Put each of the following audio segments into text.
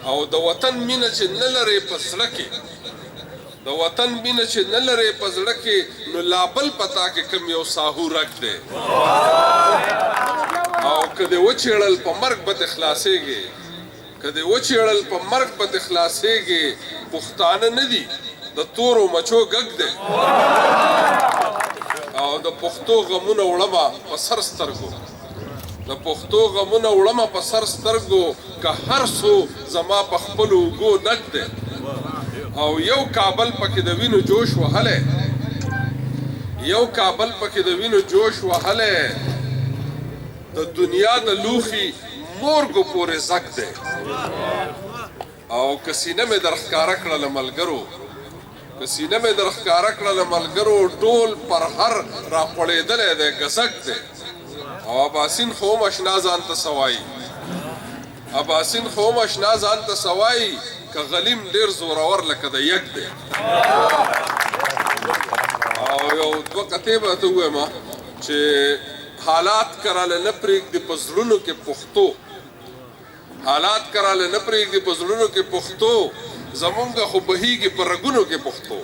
او د وطن مینه چې نه لرې په زړه کې د وطن مینه چې نه لرې په زړه کې نو لا بل پتا کې کوم یو ساهو رک دی او که دې وچېړل په مرګ به دې خلاصېږي که دې وچېړل په مرګ به دې خلاصېږي پښتانه نه دي د تورو مچو ګګ دی او د پښتو غمونه وړمه په سر سترګو د پښتو غمونه وړمه په سر سترګو که هر څو زما په خپلو اوږو ډک دی او یو کابل پکې د وینو جوش وهلی یو کابل پکې د وینو جوش وهلی د دنیا د لوښي مورګو پورې زک دی او که سینه مې در ښکاره کړله ملګرو که سینه مې در ښکاره کړله ملګرو ټول پر هر راخوړېدلی دی ګزک دی او اباسین خو هم اشنا ځان ته سوایي اباسین خو هم اشنا ځان ته سوایي که غلیم ډېر زورور لکه د یک دی او یو دوه قطعې به ته ووایم چې حالات کراله نه پرېږدي په زړونو کې پښتو حالات کراله نه پرېږدي په زړونو کې پښتو زمونږ خو بهیږي په رګونو کې پښتو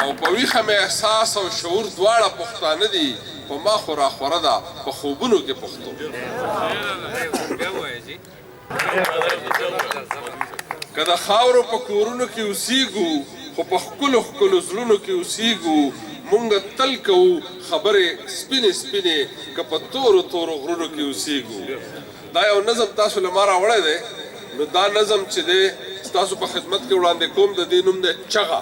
او په ویښه مې احساس او شعور دواړه پښتانه دي په ما خو راخوره ده په خوبونو کې پښتو که د خاورو په کورونو کې اوسیږو خو په ښکلو ښکلو زړونو کې اوسیږو مونږ تل کوو خبرې سپینې سپینې که په تورو تورو غرونو کې اوسیږو دا یو نظم تاسو له ما راوړی دی نو دا نظم چې دی ستاسو په خدمت کې وړاندې کوم د دې نوم دی چغه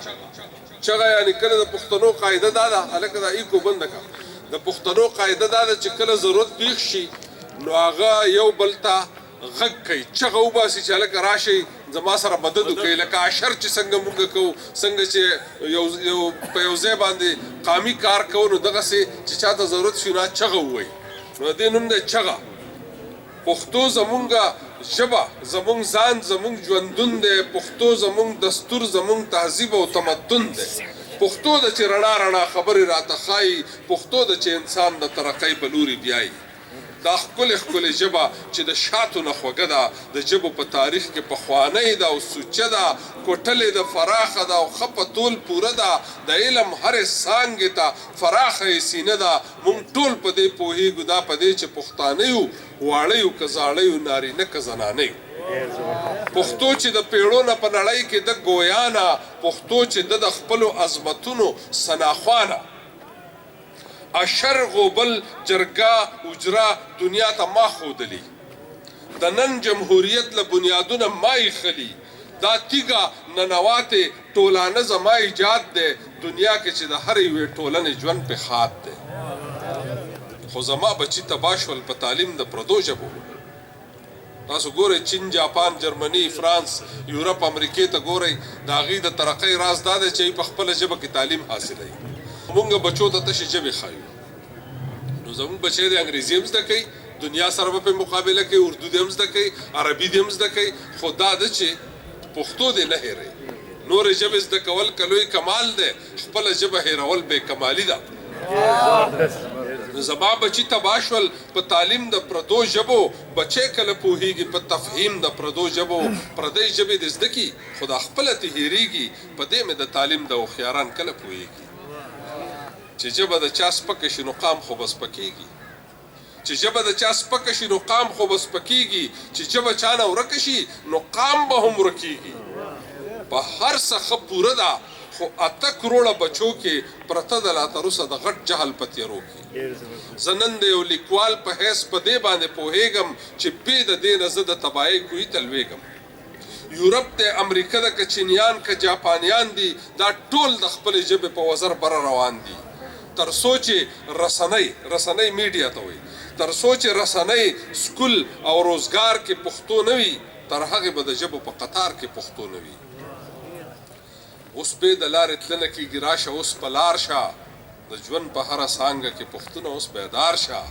چغه یعنې کله د پښتنو قاعده دا ده هلکه دا ایکو بنده کړه د پښتنو قاعده دا ده چې کله ضرورت پیښ شي نو هغه یو بل ته غږ کوي چغه وباسي چې هلکه راشئ زما سره مدد وکړئ لکه اشر چې څنګه موږ کوو څنګه چې یو په یو ځای باندې قامي کار کوو نو دغسې چې چاته ضرورت شي نو چغه ووایي نو د دې نوم دی چغه پښتو زمونږ ژبه زمونږ ځان زمونږ ژوندون دی پښتو زمونږ دستور زمونږ تهذیب او تمدن دی پښتو ده چې رڼا رڼا خبرې راته ښایي پښتو ده چې انسان د ترقۍ په لوري بیایي دا ښکلې ښکلې ژبه چې د شاتو نه خوږه ده د ژبو په تاریخ کې پخوانۍ ده او سوچه ده کوټلې ده فراخه ده او ښه په تول پوره ده د علم هرې څانګې ته فراخه یې سینه ده موږ ټول په دې پوهېږو دا په دې چې پښتانه یو واړه یو که زاړه یو نارینه که زنانه یو پښتو چې د پیړو نه په نړۍ کې د ګویانه پښتو چې د خپلو عظمتونو سناخوانه اشر غوبل جرګه اجرا دنیا ته ما ښودلي د نن جمهوریت له بنیادونه ما ایښلي دا تیږه ننواتې ټولانه زما ایجاد دی دنیا کې چې د هر یوې ټولنې ژوند پې خات دی خو زما بچي تباه شول په تعلیم د پردو ژبو تاسو ګورئ چین جاپان جرمني فرانس یورپ امریکې ته ګورئ د هغې د ترقۍ راز دا دی چې په خپله ژبه کې تعلیم حاصلوي مونږ بچو ته تشې ژبې ښایو نو زمونږ بچی د انګریزي هم زده کوي دنیا سره به پرې مقابله کوي اردو دې هم زده کوي عربي دې هم زده کوي خو دا ده چې پښتو دې نه هېروي نورې ژبې زده کول که لوی کمال دی خپله ژبه هېرول بې کمالي ده نو زما بچي تباه شول په تعلیم د پردو ژبو بچی کله پوهېږي په تفهیم د پردو ژبو پردۍ ژبې دې زده کړي خو دا خپله ترې هېرېږي په دې مې د تعلیم د هوښیاران کله پوهېږي چې ژبه د چا سپکه شي نو قام خو به سپکېږي چې ژبه د چا سپکه شي نو قام خو به سپکېږي چې ژبه چا نه ورکه شي نو قام به هم ورکېږي په هر څه ښه پوره ده خو 8 کروړه بچو کې پرته ده لا تر اوسه د غټ جهل په تیارو کې زه نن د یو لیکوال په حیث په دې باندې پوهېږم چې بې د دې نه زه د تباهۍ کوهي ته لوېږم یورپ دی امریکا ده که چینیان که جاپانیان دي دا ټول د خپلې ژبې په وزر بره روان دي تر څو چې رسنۍ میډیا ته وایي تر څو چې رسنۍ سکول او روزګار کې پښتو نه وي تر هغې به د ژبو په قطار کې پښتو نه وي اوس بې د لارې تلنه کېږي راشه اوس په لار شه د ژوند په هره څانګه کې پښتونه اوس بیدار شه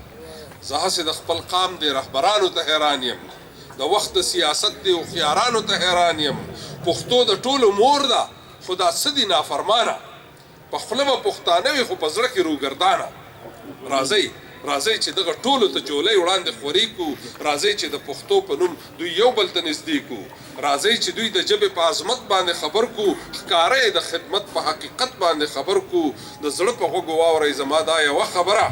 زه هسې د خپل قام د رهبرانو ته حیران یم د وخت د سیاست د هوښیارانو ته حیران یم پښتو د ټولو مور ده خو دا څه دي نافرمانه په خوله به پښتانه وي خو په زړه کې روګردانه راځئ راځئ چې دغه ټولو ته جولۍ وړاندې خوري کړو راځئ چې د پښتو په نوم دوی یو بل ته نږدې کړو راځئ چې دوی د ژبې په عظمت باندې خبر کړو ښکاره د خدمت په حقیقت باندې خبر کړو د زړه په غوږو واورئ زما دا یوه خبره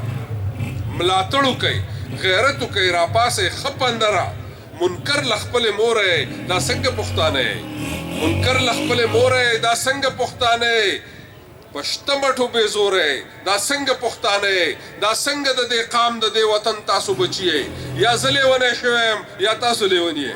ملاتړ وکئ غیرت وکئ راپاسئ ښه پندره منکر له خپلې موره دا څنګه پښتانه منکر له خپلې موره دا څنګه پښتانه پشته مټو بې زوره دا څنګه پښتانه دا څنګه د دې قام د دې وطن تاسو بچی یا زه لیونی شوی یم یا تاسو لیونی